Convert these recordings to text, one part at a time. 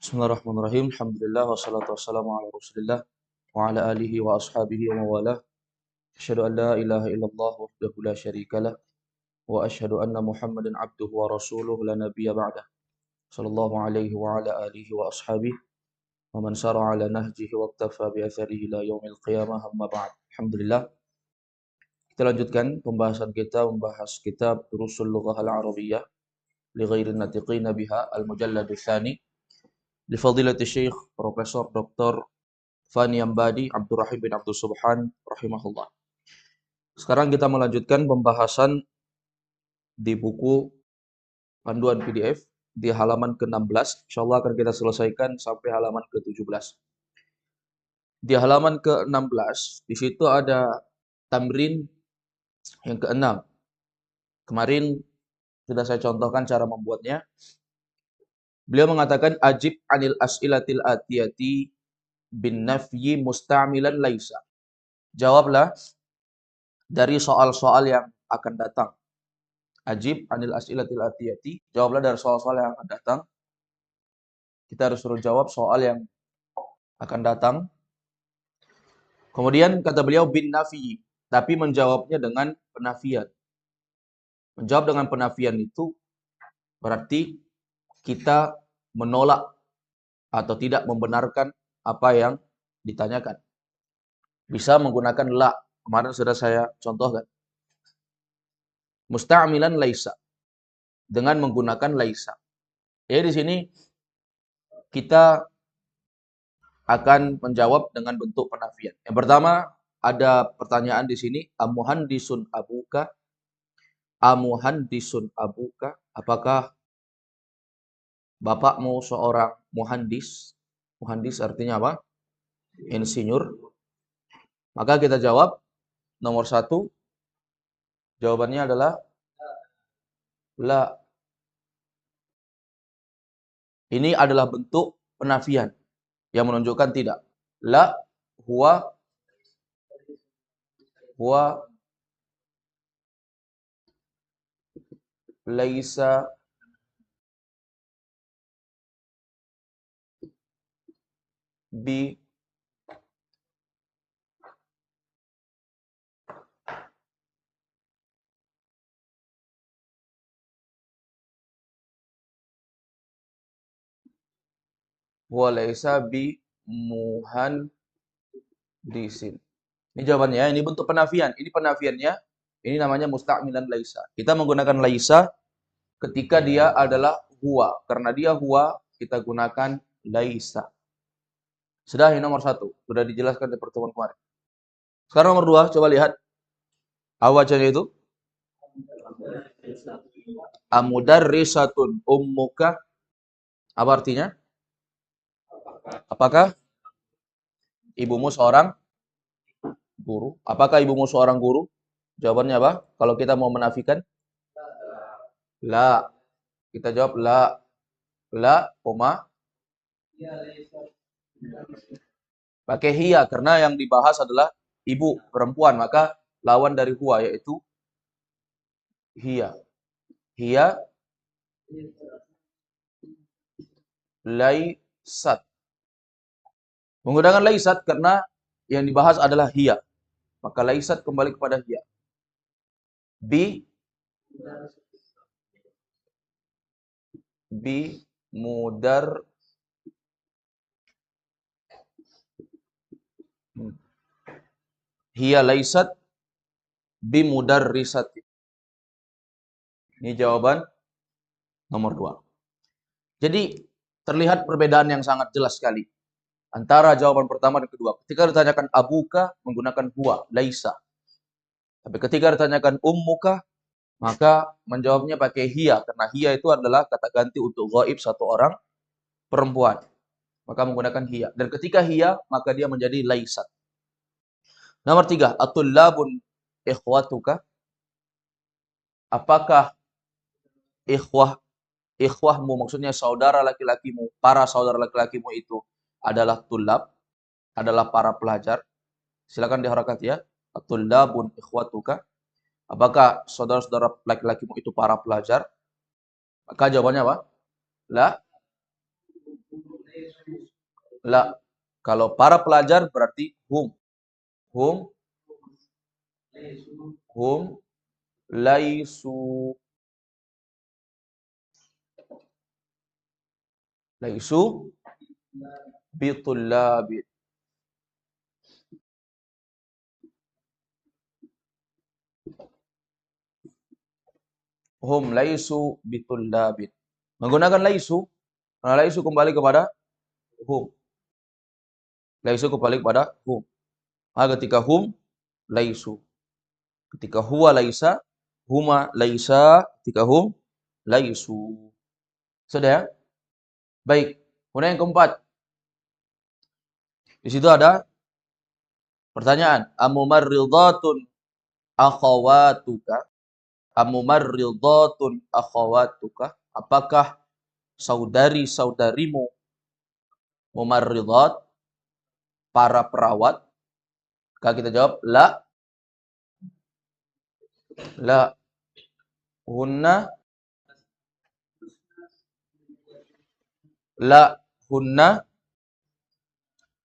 Bismillahirrahmanirrahim. Alhamdulillah wassalatu wassalamu ala Rasulillah wa ala alihi wa ashabihi wa mawalah. Asyhadu an la ilaha illallah wahdahu la syarikalah wa asyhadu anna Muhammadan abduhu wa rasuluhu la nabiyya ba'dah. Sallallahu alaihi wa ala alihi wa ashabihi wa man sara ala nahjihi wa iktafa bi atharihi ila yaumil qiyamah amma ba'd. Alhamdulillah. Kita lanjutkan pembahasan kita membahas kitab Durusul Lughah Al-Arabiyyah li ghairi natiqina biha al-mujallad tsani li fadilati Syekh Profesor Dr. Fani Ambadi Abdurrahim bin Abdul Subhan rahimahullah. Sekarang kita melanjutkan pembahasan di buku panduan PDF di halaman ke-16. Insyaallah akan kita selesaikan sampai halaman ke-17. Di halaman ke-16 di situ ada tamrin yang ke-6. Kemarin sudah saya contohkan cara membuatnya. Beliau mengatakan ajib anil as'ilatil atiyati bin nafyi musta'milan laisa. Jawablah dari soal-soal yang akan datang. Ajib anil as'ilatil atiyati. Jawablah dari soal-soal yang akan datang. Kita harus suruh jawab soal yang akan datang. Kemudian kata beliau bin nafi. Tapi menjawabnya dengan penafian. Menjawab dengan penafian itu berarti kita menolak atau tidak membenarkan apa yang ditanyakan. Bisa menggunakan la. Kemarin sudah saya contohkan. Musta'milan laisa. Dengan menggunakan laisa. Jadi di sini kita akan menjawab dengan bentuk penafian. Yang pertama, ada pertanyaan di sini, amuhandisun abuka? Amuhandisun abuka? Apakah bapakmu seorang muhandis? Muhandis artinya apa? Insinyur. Maka kita jawab nomor 1. Jawabannya adalah la. Ini adalah bentuk penafian yang menunjukkan tidak. La huwa laisa bi huwa laisa bi muhandisin. Ini jawabannya, ini bentuk penafian. Ini penafiannya, ini namanya musta'milan laisa. Kita menggunakan laisa ketika dia adalah huwa. Karena dia huwa, kita gunakan laisa. Sudah, ini nomor 1. Sudah dijelaskan di pertemuan kemarin. Sekarang nomor 2, coba lihat. Apa bacanya itu? Amudarrisatun ummuka. Apa artinya? Apakah ibumu seorang guru? Apakah ibumu seorang guru? Jawabannya apa? Kalau kita mau menafikan? La. Kita jawab la. La, koma. Pakai hiya, karena yang dibahas adalah ibu, perempuan. Maka lawan dari huwa, yaitu hiya. Hiya laisat. Menggunakan laisat karena yang dibahas adalah hiya. Maka laisat kembali kepada hiya. Bi mudar hiya laisat bi mudarrisati. Ini jawaban nomor 2. Jadi terlihat perbedaan yang sangat jelas sekali antara jawaban pertama dan kedua. Ketika ditanyakan abuka menggunakan huwa, laisa. Tapi ketika ditanyakan ummuka, maka menjawabnya pakai hiya. Karena hiya itu adalah kata ganti untuk ghaib satu orang perempuan. Maka menggunakan hiya. Dan ketika hiya, maka dia menjadi laisat. Nomor 3, atullabun ikhwatuka. Apakah ikhwahmu, maksudnya saudara laki-lakimu, para saudara laki-lakimu itu adalah tullab, adalah para pelajar? Silakan diharokat ya. Atullabun ikhwatuka. Apakah saudara-saudara laki-lakimu itu para pelajar? Maka jawabannya apa? La. La. Kalau para pelajar berarti hum. Hum, hum, laisu. Laisu bitullabi. Hum laisu bitullabin. Menggunakan laisu, karena laisu kembali kepada hum. Laisu kembali kepada hum. Ketika hum, laisu. Ketika huwa laisa, huma laisa, ketika hum, laisu. Sudah ya? Baik. Kemudian yang keempat. Di situ ada pertanyaan. Amumarridatun akhawatuka? Amumarridatun akhawatuka? Apakah saudari-saudarimu mumarridat, para perawat? Maka kita jawab, la, la, hunna, la, hunna,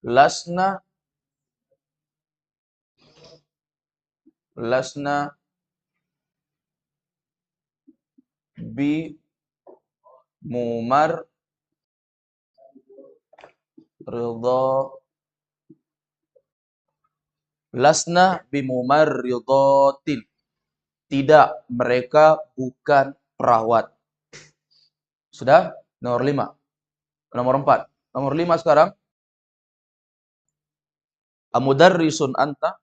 lasna, lasna, bi, mumar, ridha, lasna, bi mumar ridhatin. Tidak, mereka bukan perawat. Sudah? Nomor 5. Nomor 4. Nomor 5 sekarang. Amudarrisun anta?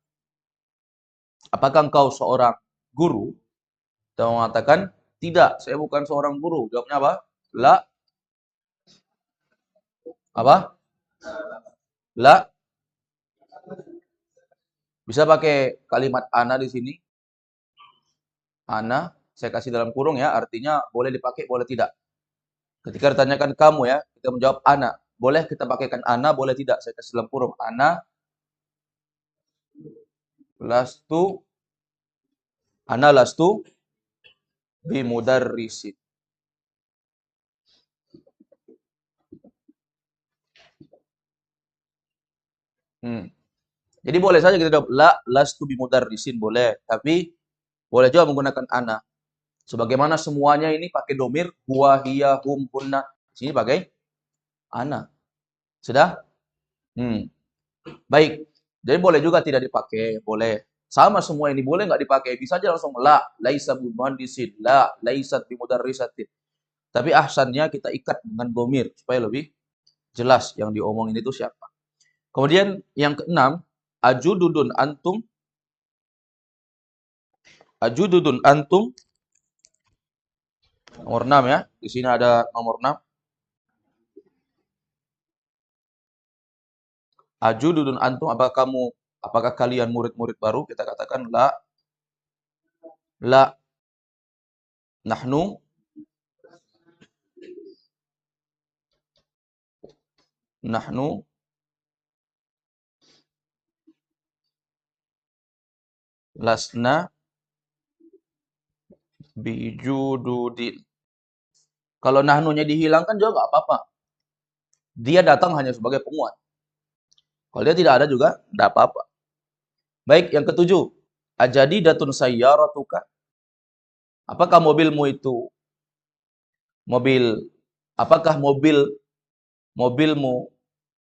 Apakah engkau seorang guru? Kita mengatakan, tidak, saya bukan seorang guru. Jawabnya apa? La. Apa? La. Bisa pakai kalimat ana di sini. Ana, saya kasih dalam kurung ya, artinya boleh dipakai, boleh tidak. Ketika ditanyakan kamu ya, kita menjawab ana. Boleh kita pakaikan ana, boleh tidak. Saya kasih dalam kurung. Ana lastu, ana lastu bimudarrisin. Jadi boleh saja kita jawab la lastu bimudarrisin, boleh. Tapi boleh juga menggunakan ana. Sebagaimana semuanya ini pakai domir huwa, hiya, hum, hunna. Di sini pakai ana. Sudah? Baik. Jadi boleh juga tidak dipakai, boleh. Sama semua ini boleh nggak dipakai. Bisa aja langsung la laisa bimuhandisin, la laisat bimudarrisatin. Tapi ahsannya kita ikat dengan domir supaya lebih jelas yang diomongin itu siapa. Kemudian yang keenam, ajududun antum. Ajududun antum. Nomor 6 ya. Di sini ada nomor 6. Ajududun antum, apakah kalian murid-murid baru? Kita katakan la. La. Nahnu. Nahnu. Lasna. Bijududin. Kalau nahnunya dihilangkan juga nggak apa-apa. Dia datang hanya sebagai penguat. Kalau dia tidak ada juga tidak apa-apa. Baik, yang ketujuh. Ajadi datun sayyaratuka. Apakah mobilmu itu mobil? Apakah mobilmu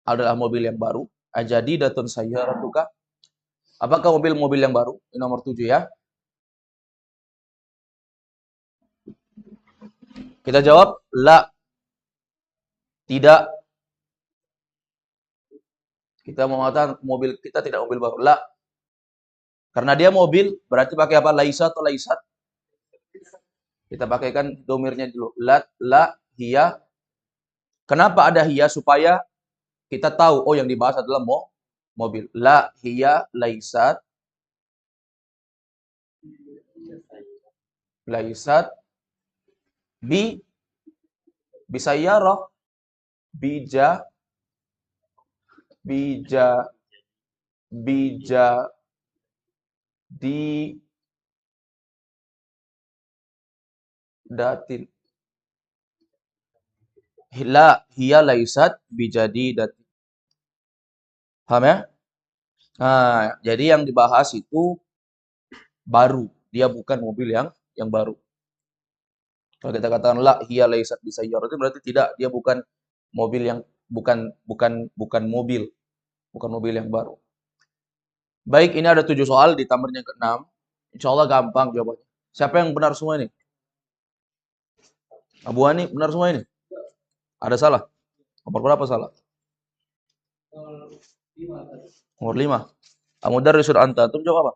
adalah mobil yang baru? Ajadi datun sayyaratuka. Apakah mobil yang baru? Ini nomor 7 ya. Kita jawab la. Tidak. Kita mengatakan mobil kita tidak mobil baru. La. Karena dia mobil, berarti pakai apa? Laisa atau laisat? Kita pakaikan domirnya dulu. La, hiya. Kenapa ada hiya? Supaya kita tahu, oh yang dibahas adalah mobil. La, hiya, laisat. Laisat. Bisayyarah. Bija. Di. Datin. La hiya laisat bijadidati. Paham ya? Nah, jadi yang dibahas itu baru. Dia bukan mobil yang baru. Kalau kita katakan la hiya laisat bisayyarah itu berarti tidak, dia bukan mobil yang bukan mobil, bukan mobil yang baru. Baik, ini ada 7 soal di tamrin yang ke-6. Insyaallah gampang jawabannya. Siapa yang benar semua ini? Abu Hani benar semua ini? Ada salah? Nomor berapa salah? Nomor 5. Amudarrisul anta, antum jawab apa?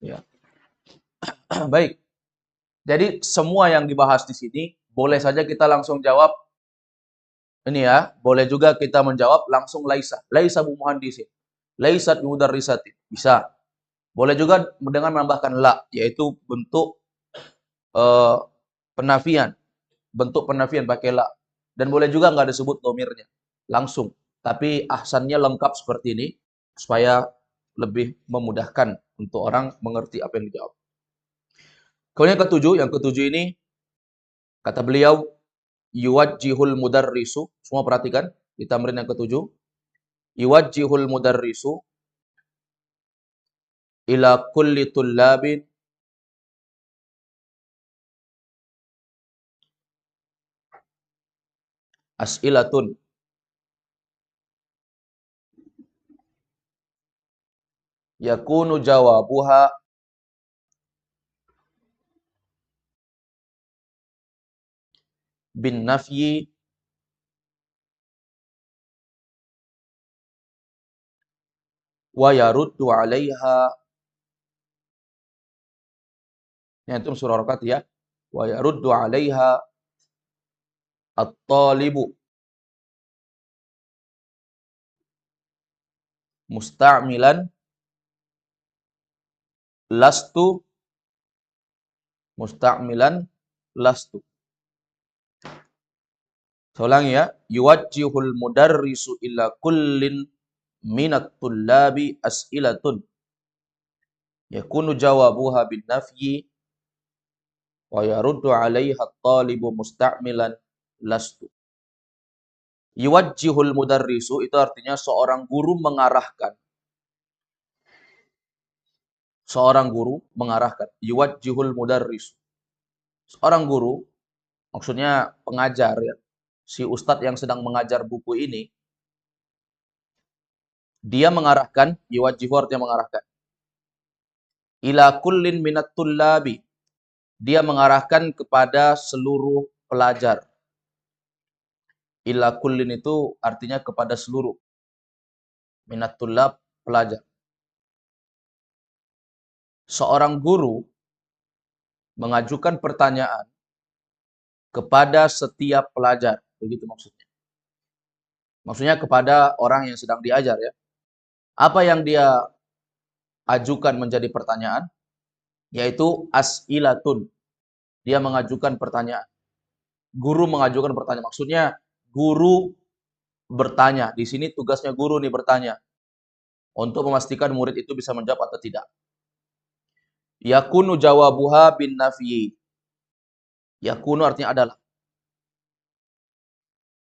Ya. Baik. Jadi semua yang dibahas di sini boleh saja kita langsung jawab ini ya, boleh juga kita menjawab langsung laisa. Laisa bu muhandisin. Laisat mudarrisatin. Bisa. Boleh juga dengan menambahkan la, yaitu bentuk eh, penafian. Bentuk penafian pakai la. Dan boleh juga nggak disebut domirnya. Langsung. Tapi ahsannya lengkap seperti ini supaya lebih memudahkan untuk orang mengerti apa yang dijawab. Kemudian yang ketujuh ini kata beliau yuwajjihul mudarrisu. Semua perhatikan di tamrin yang ketujuh. Yuwajjihul mudarrisu ila kulli tullabin as'ilatun yakunu jawabuha bin nafyi wa yaruddu 'alaiha. Ini antum surah Raqat ya. Wa yaruddu 'alaiha at-talibu musta'milan lastu musta'milan lastu. Saya ulangi ya. Yuwajjihul mudarrisu ila kullin minat tullabi as'ilatun yakunu jawabuha bin nafyi wa yaruddu 'alaiha at-talibu musta'milan lastu. Yuwajjihul mudarrisu itu artinya seorang guru mengarahkan. Seorang guru mengarahkan. Yuwajjihul mudarrisu. Seorang guru, maksudnya pengajar ya. Si ustadz yang sedang mengajar buku ini, dia mengarahkan, yuwajjihu artinya mengarahkan. Ila kullin minat tullabi. Dia mengarahkan kepada seluruh pelajar. Ila kullin itu artinya kepada seluruh. Minat tullab, pelajar. Seorang guru mengajukan pertanyaan kepada setiap pelajar. Begitu maksudnya. Maksudnya kepada orang yang sedang diajar ya. Apa yang dia ajukan menjadi pertanyaan? Yaitu as'ilatun. Dia mengajukan pertanyaan. Guru mengajukan pertanyaan. Maksudnya guru bertanya. Di sini tugasnya guru nih bertanya. Untuk memastikan murid itu bisa menjawab atau tidak. Yakunu jawabuha bin nafyi. Yakunu artinya adalah.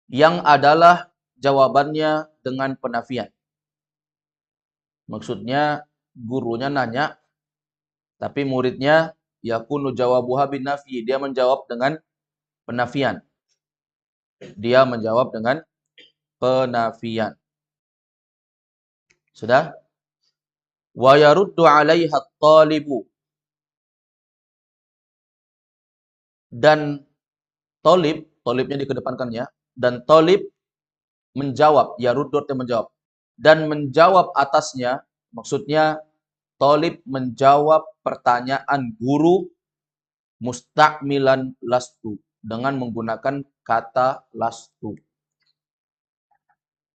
Yang adalah jawabannya dengan penafian. Maksudnya gurunya nanya, tapi muridnya yakunu jawabuha bin nafyi. Dia menjawab dengan penafian. Dia menjawab dengan penafian. Sudah? Wa yaruddu 'alaiha at-talibu. Dan tolibnya dikedepankannya, dan tolib menjawab, yaruddu artinya menjawab. Dan menjawab atasnya, maksudnya tolib menjawab pertanyaan guru musta'milan lastu. Dengan menggunakan kata lastu.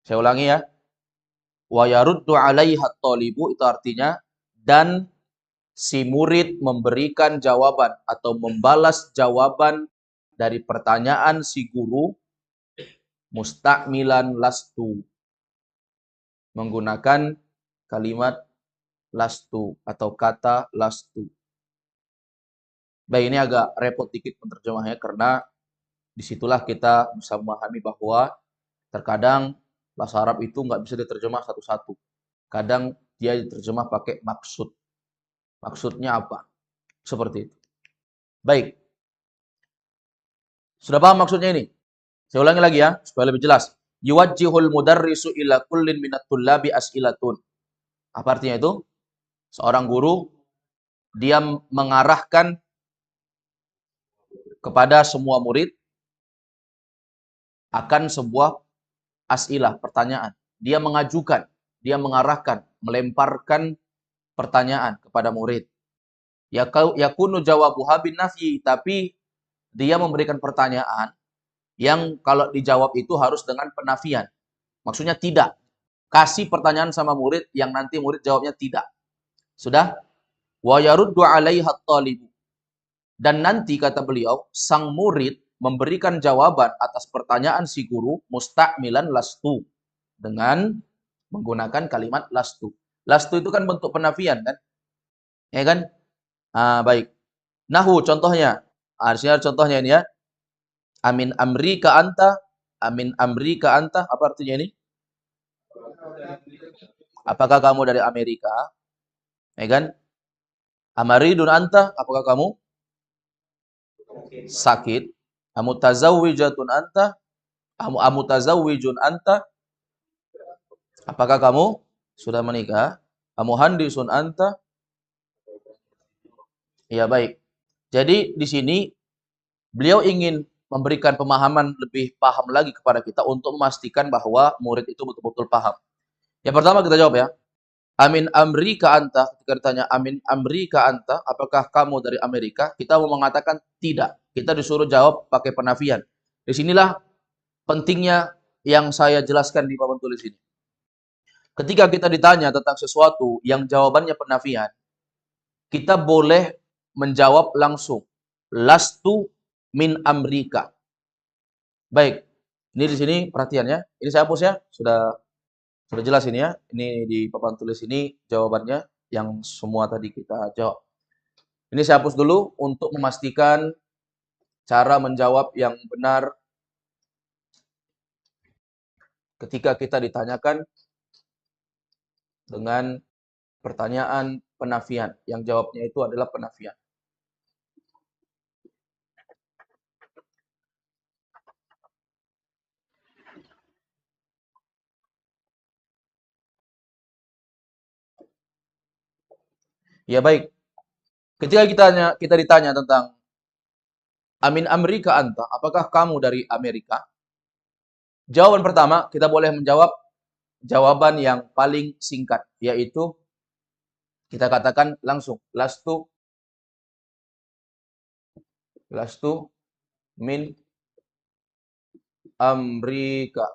Saya ulangi ya. Wa yaruddu 'alaiha at-talibu itu artinya dan si murid memberikan jawaban atau membalas jawaban dari pertanyaan si guru musta'milan lastu. Menggunakan kalimat lastu atau kata lastu. Baik, ini agak repot dikit penerjemahnya karena disitulah kita bisa memahami bahwa terkadang bahasa Arab itu nggak bisa diterjemah satu-satu. Kadang dia diterjemah pakai maksud. Maksudnya apa? Seperti itu. Baik, sudah paham maksudnya ini? Saya ulangi lagi ya, supaya lebih jelas. Yuwajjihul mudarrisu ila kullin minat tullabi as'ilatun. Apa artinya itu? Seorang guru, dia mengarahkan kepada semua murid akan sebuah as'ilah, pertanyaan. Dia mengajukan, dia mengarahkan, melemparkan pertanyaan kepada murid. Yakunu jawabuha bin nafyi, tapi dia memberikan pertanyaan yang kalau dijawab itu harus dengan penafian. Maksudnya tidak. Kasih pertanyaan sama murid yang nanti murid jawabnya tidak. Sudah? Wa yaruddu 'alaiha at-talibu. Dan nanti kata beliau, sang murid memberikan jawaban atas pertanyaan si guru musta'milan lastu, dengan menggunakan kalimat lastu. Lastu itu kan bentuk penafian kan? Ya kan? Baik. Nahu contohnya. Harusnya contohnya ini ya. Amin amri ka anta, amin amri ka anta, apa artinya ini? Apakah kamu dari Amerika? Ya kan? Amaridun anta, apakah kamu sakit? Amutazawwijatun anta, amutazawwijun anta, apakah kamu sudah menikah? Amuhandisun anta? Ya baik. Jadi di sini beliau ingin memberikan pemahaman lebih paham lagi kepada kita untuk memastikan bahwa murid itu betul-betul paham. Yang pertama kita jawab ya. Amin amri ka anta, ketika ditanya amin amri ka anta, apakah kamu dari Amerika? Kita mau mengatakan tidak. Kita disuruh jawab pakai penafian. Disinilah pentingnya yang saya jelaskan di papan tulis ini. Ketika kita ditanya tentang sesuatu yang jawabannya penafian, kita boleh menjawab langsung. Lastu min Amerika. Baik, ini di sini perhatian ya. Ini saya hapus ya. Sudah jelas ini ya. Ini di papan tulis ini jawabannya yang semua tadi kita jawab. Ini saya hapus dulu untuk memastikan cara menjawab yang benar ketika kita ditanyakan dengan pertanyaan penafian. Yang jawabnya itu adalah penafian. Ya baik. Ketika kita ditanya tentang Amin Amerika anta, apakah kamu dari Amerika? Jawaban pertama, kita boleh menjawab jawaban yang paling singkat, yaitu kita katakan langsung, lastu min Amerika.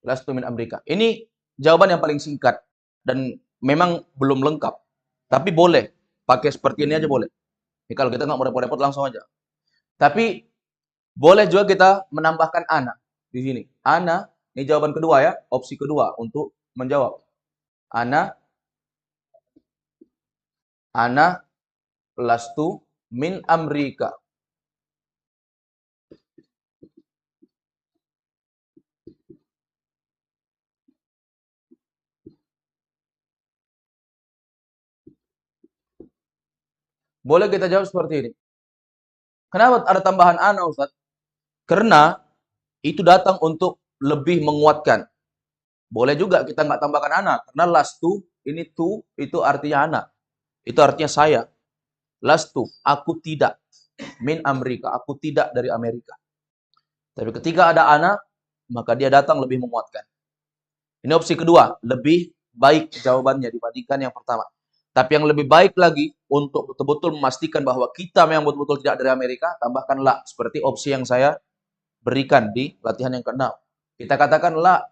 Lastu min Amerika. Ini jawaban yang paling singkat dan memang belum lengkap. Tapi boleh pakai seperti ini aja boleh. Jadi kalau kita nggak mau repot-repot langsung aja. Tapi boleh juga kita menambahkan ana di sini. Ana, ini jawaban kedua ya, opsi kedua untuk menjawab. Ana lastu min Amerika. Boleh kita jawab seperti ini. Kenapa ada tambahan ana, Ustaz? Karena itu datang untuk lebih menguatkan. Boleh juga kita nggak tambahkan ana, karena lastu ini tu itu artinya ana. Itu artinya saya. Lastu, aku tidak. Min Amerika, aku tidak dari Amerika. Tapi ketika ada ana, maka dia datang lebih menguatkan. Ini opsi kedua, lebih baik jawabannya dibandingkan yang pertama. Tapi yang lebih baik lagi untuk betul-betul memastikan bahwa kita memang betul-betul tidak dari Amerika, tambahkan la seperti opsi yang saya berikan di latihan yang ke-6. Kita katakan la,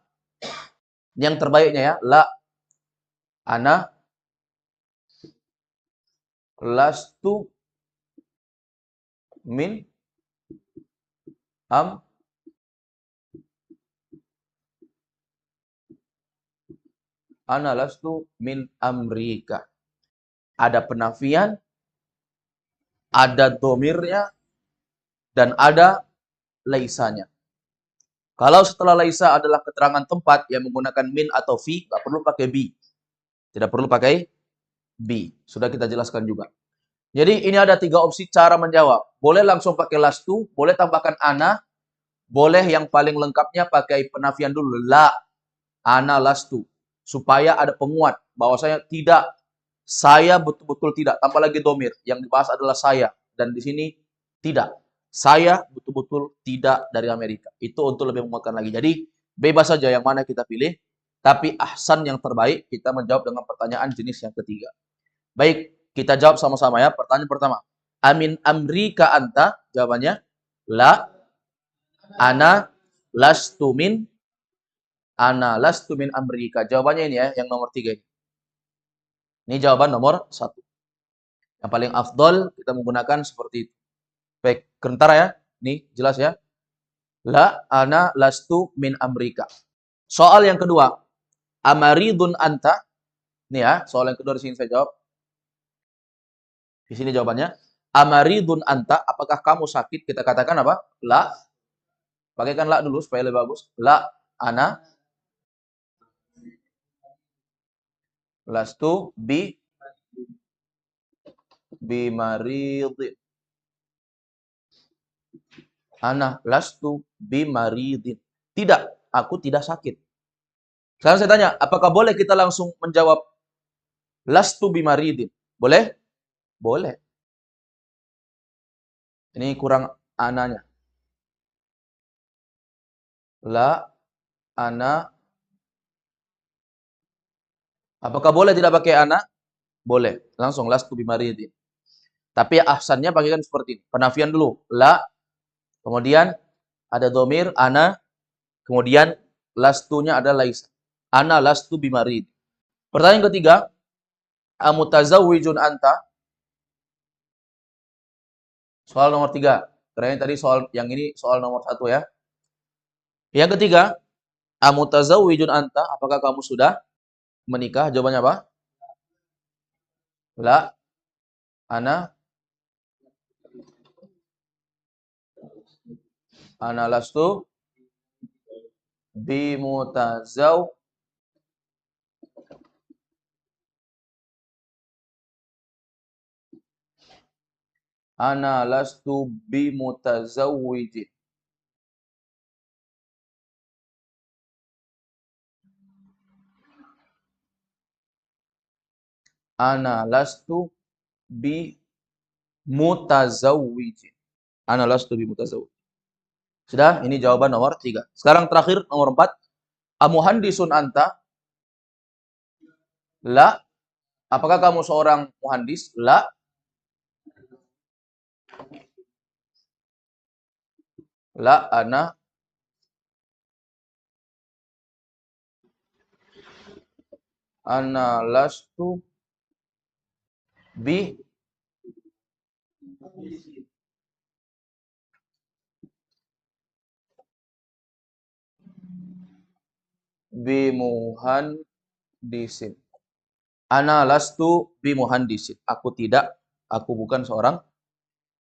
yang terbaiknya ya, la ana lastu min am Ana lastu min amrika. Ada penafian, ada domirnya, dan ada laisanya. Kalau setelah laisa adalah keterangan tempat yang menggunakan min atau fi, nggak perlu pakai bi. Tidak perlu pakai bi. Sudah kita jelaskan juga. Jadi ini ada 3 opsi cara menjawab. Boleh langsung pakai lastu, boleh tambahkan ana, boleh yang paling lengkapnya pakai penafian dulu. La, ana lastu. Supaya ada penguat. Bahwasanya tidak. Saya betul-betul tidak. Tambah lagi domir. Yang dibahas adalah saya. Dan di sini tidak. Saya betul-betul tidak dari Amerika. Itu untuk lebih menguatkan lagi. Jadi bebas saja yang mana kita pilih. Tapi ahsan yang terbaik kita menjawab dengan pertanyaan jenis yang ketiga. Baik, kita jawab sama-sama ya. Pertanyaan pertama. Amin amrika anta? Jawabannya la. Ana lastu min amrika. Jawabannya ini ya, yang nomor 3 ini. Ini jawaban nomor 1. Yang paling afdol kita menggunakan seperti itu. Baik, kentara ya. Ini jelas ya. La ana lastu min amrika. Soal yang kedua. Amaridun anta? Ini ya, soal yang kedua di sini saya jawab. Di sini jawabannya. Amaridun anta? Apakah kamu sakit? Kita katakan apa? La. Pakaikan la dulu supaya lebih bagus. La ana lastu bimaridin. Ana lastu bimaridin. Tidak, aku tidak sakit. Sekarang saya tanya, apakah boleh kita langsung menjawab lastu bimaridin? Boleh? Boleh. Ini kurang ananya. La ana. Apakah boleh tidak pakai ana? Boleh. Langsung lastu bimaridin. Tapi ahsannya pakaikan seperti ini. Penafian dulu. La. Kemudian ada domir ana. Kemudian lastunya ada laisa. Ana lastu bimarid. Pertanyaan ketiga. Amutazawwijun anta? Soal nomor 3. Karena tadi soal yang ini soal nomor 1 ya. Yang ketiga. Amutazawwijun anta? Apakah kamu sudah menikah? Jawabannya apa? La. Ana lastu bimutazaw. Ana lastu bimutazawwijin. Ana lastu bimutazawwijin. Ana lastu bimutazawwijin. Sudah, ini jawaban nomor 3. Sekarang terakhir nomor 4. Amuhandisun anta? La. Apakah kamu seorang muhandis? La. La ana lastu bimuhandisin. Ana lastu bimuhandisin. Aku bukan seorang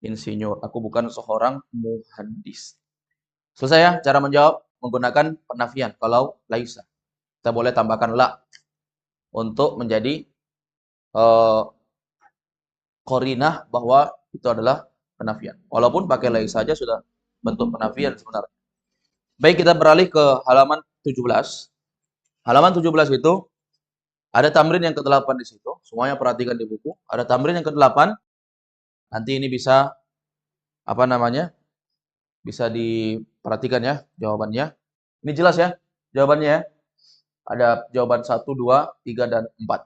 insinyur. Aku bukan seorang muhandis. Selesai ya cara menjawab menggunakan penafian. Kalau laisa, kita boleh tambahkan la untuk menjadi qarinah bahwa itu adalah penafian. Walaupun pakai laisa saja sudah bentuk penafian sebenarnya. Baik, kita beralih ke halaman 17. Halaman 17 itu ada tamrin yang ke-8 di situ. Semuanya perhatikan di buku. Ada tamrin yang ke-8. Nanti ini bisa bisa diperhatikan ya jawabannya. Ini jelas ya jawabannya ya. Ada jawaban 1, 2, 3, dan 4.